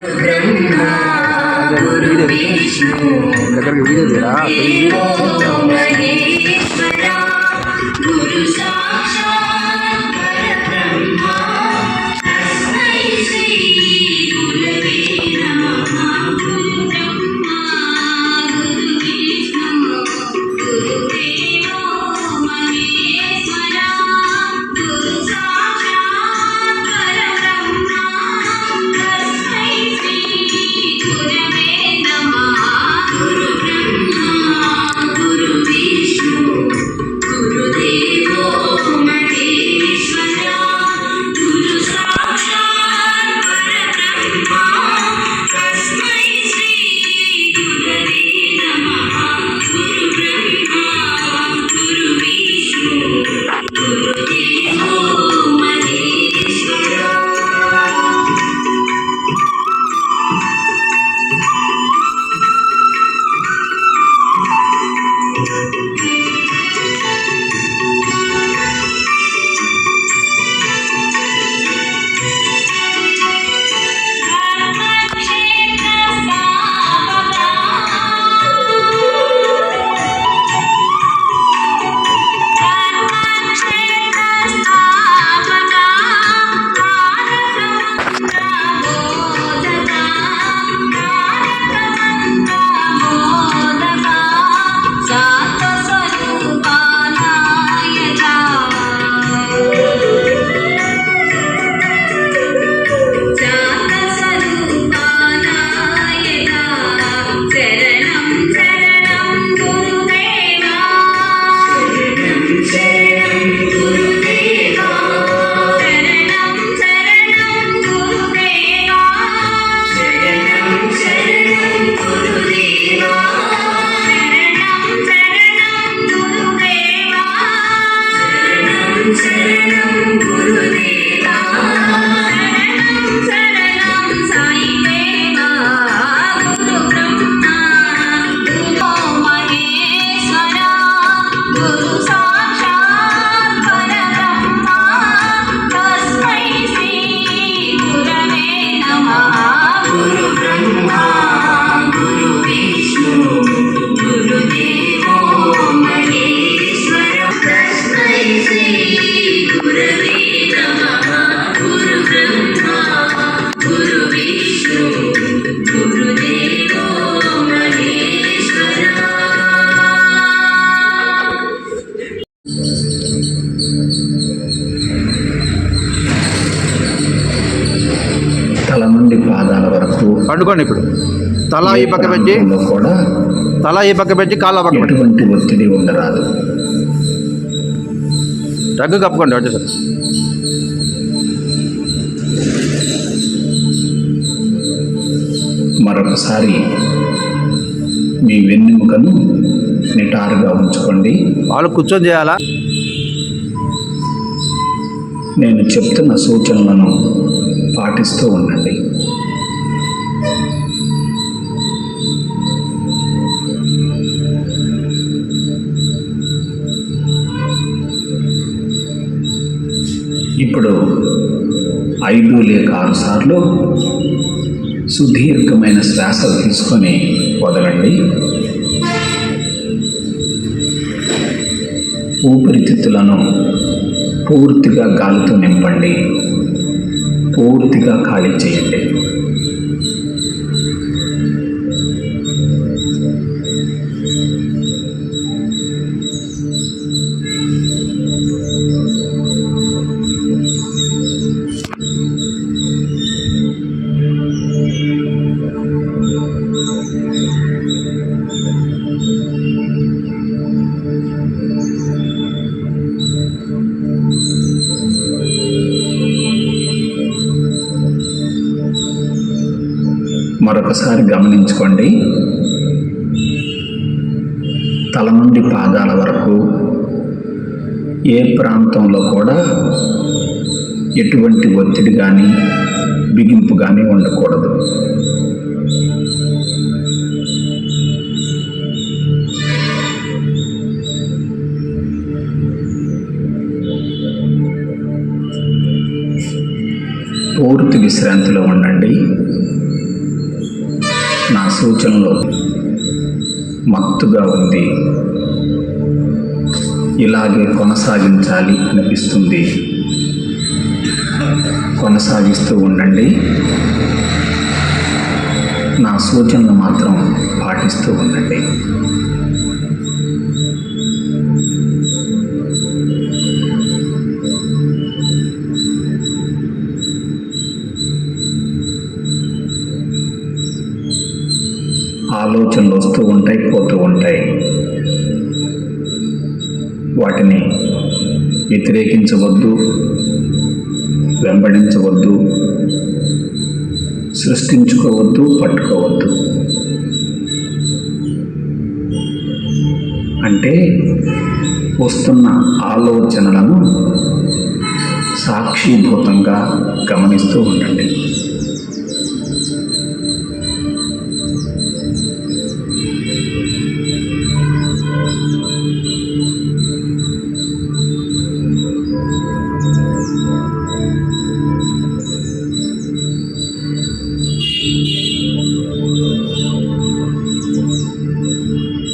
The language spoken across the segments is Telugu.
ब्रह्मा गुरु विष्णु महेश्वरा गुरु साक्षात् परब्रह्मा तस्मै श्री गुरवे नमः। गुरु ब्रह्मा गुरु विष्णु गुरुदेवो महेश्वरा गुरु साक्षात् परब्रह्मा तस्मै श्री गुरवे नमः। गुरु ब्रह्मा गुरु विष्णु गुरुदेवो महेश्वरा गुरु साक्षात् परब्रह्मा तस्मै श्री गुरवे नमः। गुरु ब्रह्मा गुरु विष्णु गुरुदेवो महेश्वरा। తల నుండి పాదాల వరకు పండుకోండి. ఇప్పుడు తల ఈ పక్క పెట్టి కూడా కాళ్ళ పక్క పెట్టి ఎటువంటి ఒత్తిడి ఉండరాదు. రగ్గు కప్పుకోండి వచ్చేసరి. మరొకసారి మీ వెన్నెముకను నిటారుగా ఉంచుకోండి. వాళ్ళు కూర్చొని చేయాలా? నేను చెప్తున్న సూచనలను పాటిస్తూ ఉండండి. ఇప్పుడు 5 లేక 6 సార్లు సుదీర్ఘమైన శ్వాసలు తీసుకొని వదలండి. ఊపిరితిత్తులను పూర్తిగా గాలితో నింపండి. పూర్తిగా ఖాళీ చేయండి. మరొకసారి గమనించుకోండి. తల నుండి పాదాల వరకు ఏ ప్రాంతంలో కూడా ఎటువంటి ఒత్తిడి కానీ బిగింపు కానీ ఉండకూడదు. పూర్తి విశ్రాంతిలో ఉండండి. సూచనలో మత్తుగా ఉంది, ఇలాగే కొనసాగించాలి అనిపిస్తుంది. కొనసాగిస్తూ ఉండండి. నా సూచనలు మాత్రం పాటిస్తూ ఉండండి. ఆలోచనలు వస్తూ ఉంటాయి, పోతూ ఉంటాయి. వాటిని వ్యతిరేకించవద్దు, వెంబడించవద్దు, సృష్టించుకోవద్దు, పట్టుకోవద్దు. అంటే వస్తున్న ఆలోచనలను సాక్షిభూతంగా గమనిస్తూ ఉండండి.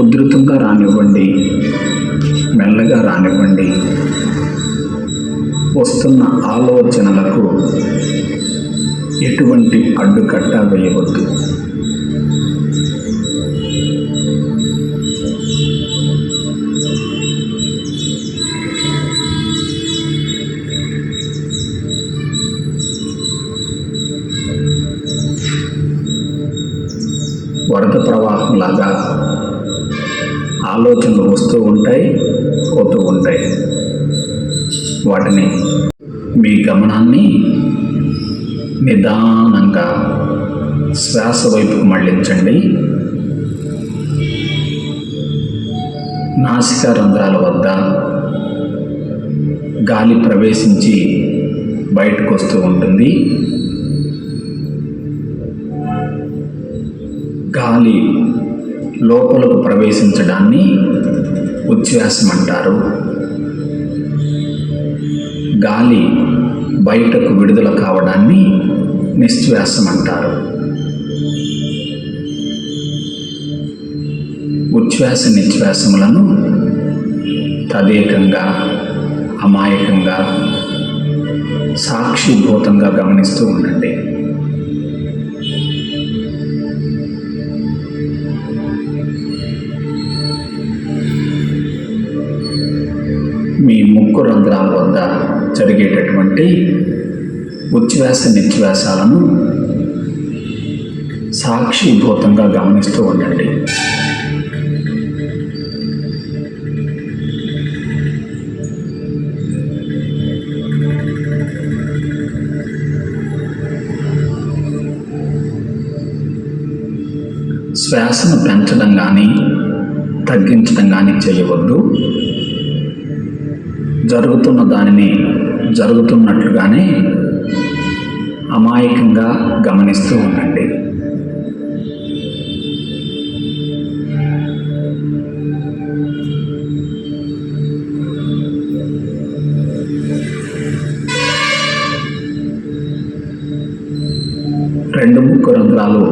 ఉధృతంగా రానివ్వండి, మెల్లగా రానివ్వండి. వస్తున్న ఆలోచనలకు ఎటువంటి అడ్డుకట్ట వేయవద్దు. వరద ప్రవాహంలాగా ఆలోచనలు వస్తూ ఉంటాయి, పోతూ ఉంటాయి. వాటిని మీ గమనాన్ని నిదానంగా శ్వాస వైపుకు మళ్ళించండి. నాసికా రంధ్రాల వద్ద గాలి ప్రవేశించి బయటకు వస్తూ ఉంటుంది. గాలి లోపలకు ప్రవేశించడాన్ని ఉచ్ఛ్వాసం అంటారు. గాలి బయటకు విడుదల కావడాన్ని నిశ్వాసం అంటారు. ఉచ్ఛ్వాస నిశ్వాసములను తదేకంగా, అమాయకంగా, సాక్షిభూతంగా గమనిస్తూ ఉండండి. మీ ముక్కు రంధ్రాల వద్ద జరిగేటటువంటి ఉచ్ఛ్వాస నిశ్వాసాలను సాక్షిభూతంగా గమనిస్తూ ఉండండి. శ్వాసను పెంచడం కానీ తగ్గించడం కానీ చేయవద్దు. జరుగుతున్న దానిని జరుగుతున్నట్లుగానే అమాయకంగా గమనిస్తూ ఉండండి. రెండు ముక్కు రంధ్రాలు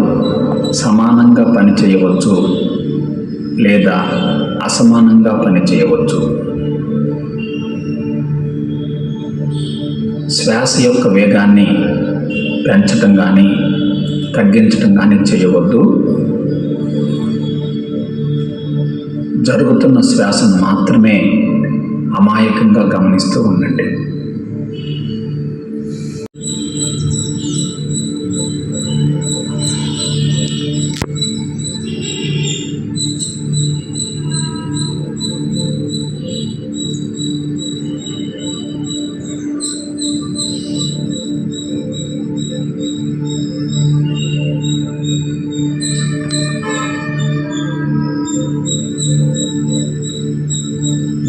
సమానంగా పనిచేయవచ్చు లేదా అసమానంగా పనిచేయవచ్చు. శ్వాస యొక్క వేగాన్ని పెంచటం కానీ తగ్గించటం కానీ చేయవద్దు. జరుగుతున్న శ్వాసను మాత్రమే అమాయకంగా గమనిస్తూ ఉండండి.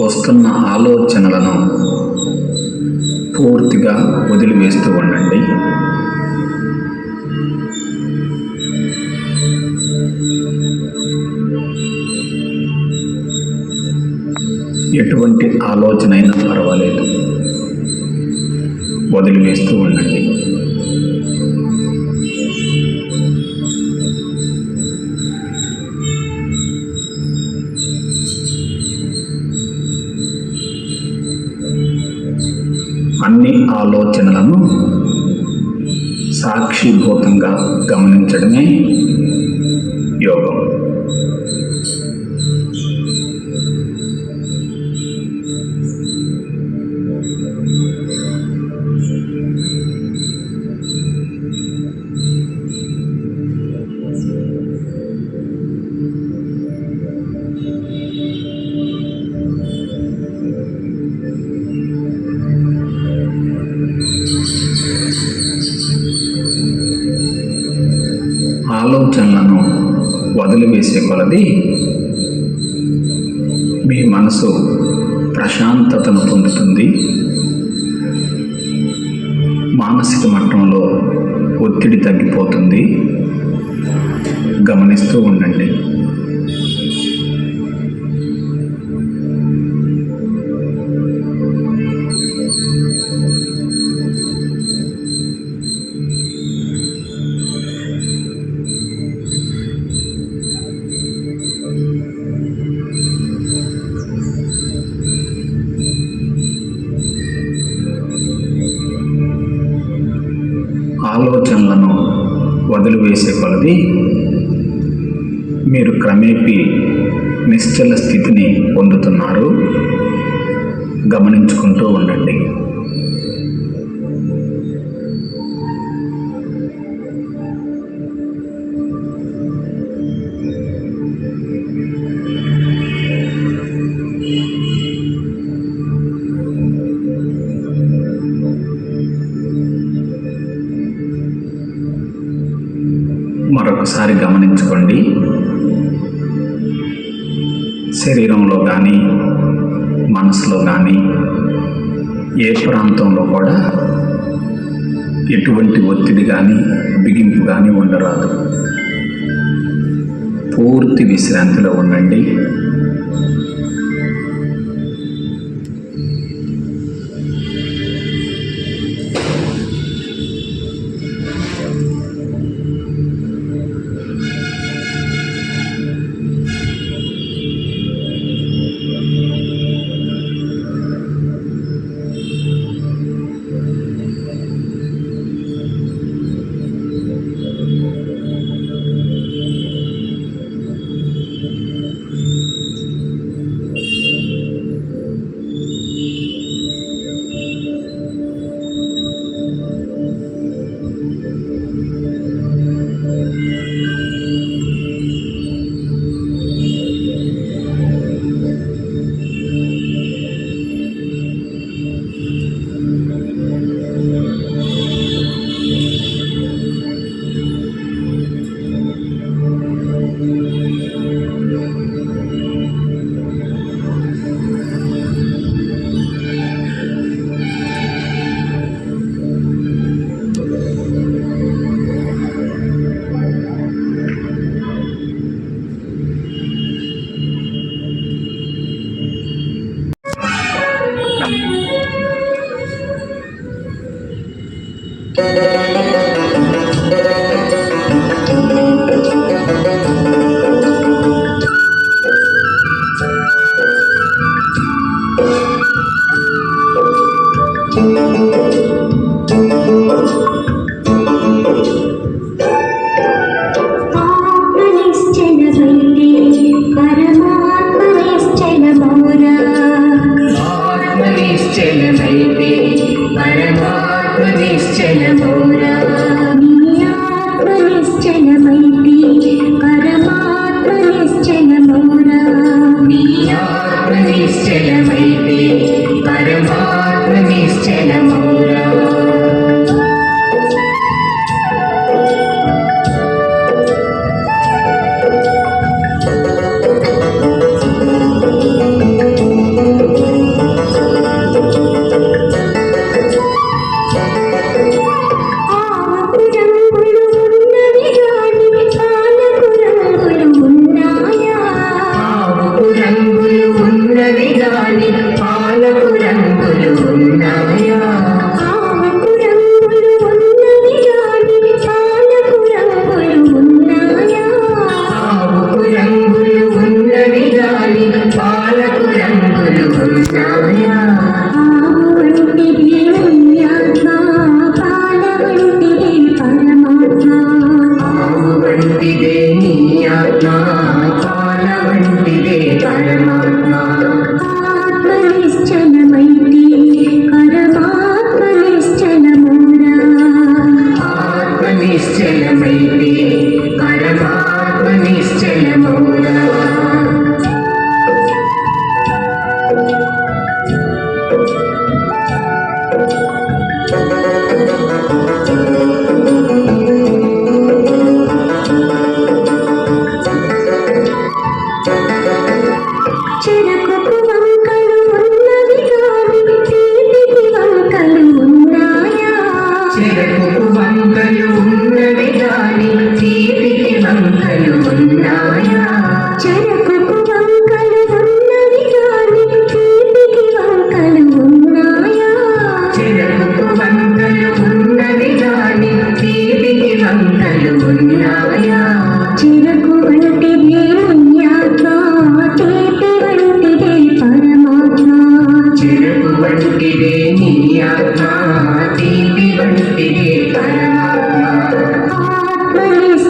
వస్తున్న ఆలోచనలను పూర్తిగా వదిలివేస్తూ ఉండండి. ఎటువంటి ఆలోచన అయినా పర్వాలేదు, వదిలివేస్తూ ఉండండి. మనసులోని ఆలోచనలను సాక్షిభూతంగా గమనించడమే యోగం. ఆలోచనలను వదిలివేసే కొలది మీ మనసు ప్రశాంతతను పొందుతుంది. మానసిక మట్టంలో ఒత్తిడి తగ్గిపోతుంది. గమనిస్తూ ఉండండి. ఆలోచనలను వదిలివేసే కొలది మీరు క్రమేపీ నిశ్చల స్థితిని పొందుతున్నారు. గమనించుకుంటూ ఉండండి. మరొకసారి గమనించుకోండి. శరీరంలో కానీ మనసులో కానీ ఏ ప్రాంతంలో కూడా ఎటువంటి ఒత్తిడి కానీ బిగింపు కానీ ఉండరాదు. పూర్తి విశ్రాంతిలో ఉండండి.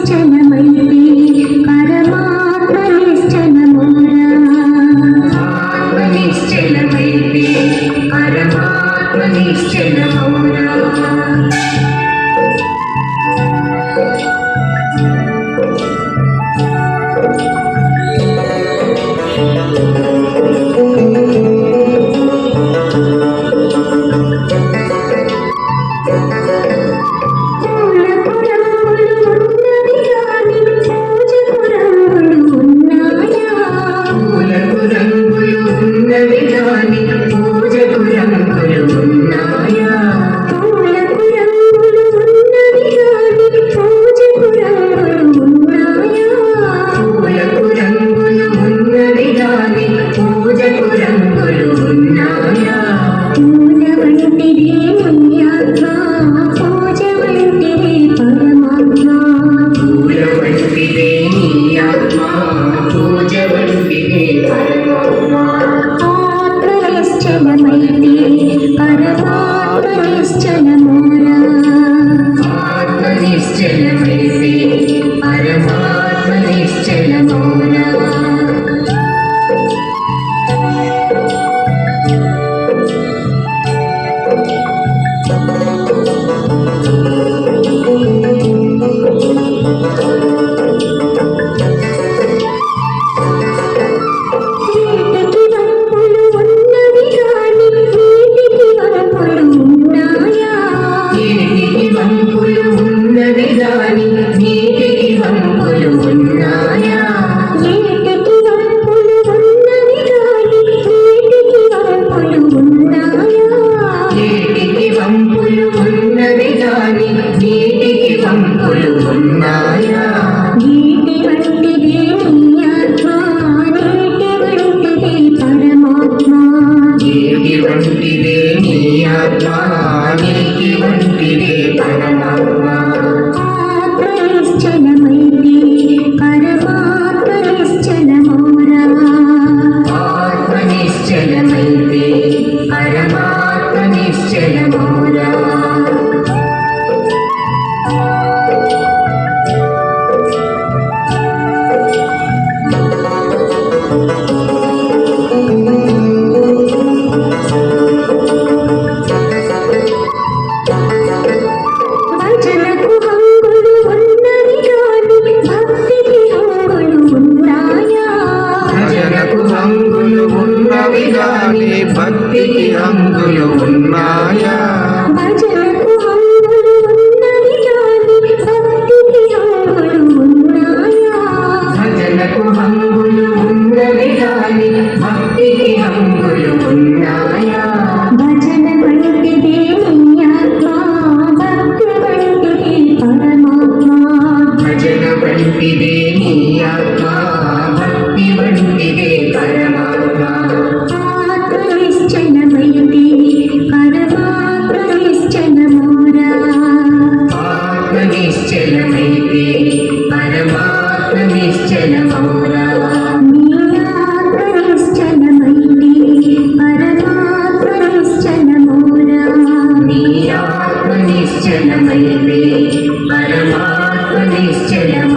నిశ్చలమైతే పరమాత్మ నిశ్చలమౌరా ఆత్మ నిశ్చలమైతే పరమాత్మ నిశ్చలమౌరా భక్తికి హంగులు ఉన్నాయా భజనకు హంగులు ఉన్నవి గాని భక్తికి హంగులు ఉన్నాయా భజనకు హంగులు ఉన్నవి గాని భక్తికి హంగులు ఉన్నాయా భజన వంటిదే నీ ఆత్మ భక్తి వంటిదే పరమాత్మ భజన వంటిదే నీ ఆత్మ భక్తి వంటిదే పరమాత్మ నిశ్చలమైతే పరమాత్మ నిశ్చలమౌరా నీ ఆత్మ నిశ్చలమైతే పరమాత్మ నిశ్చలమౌరా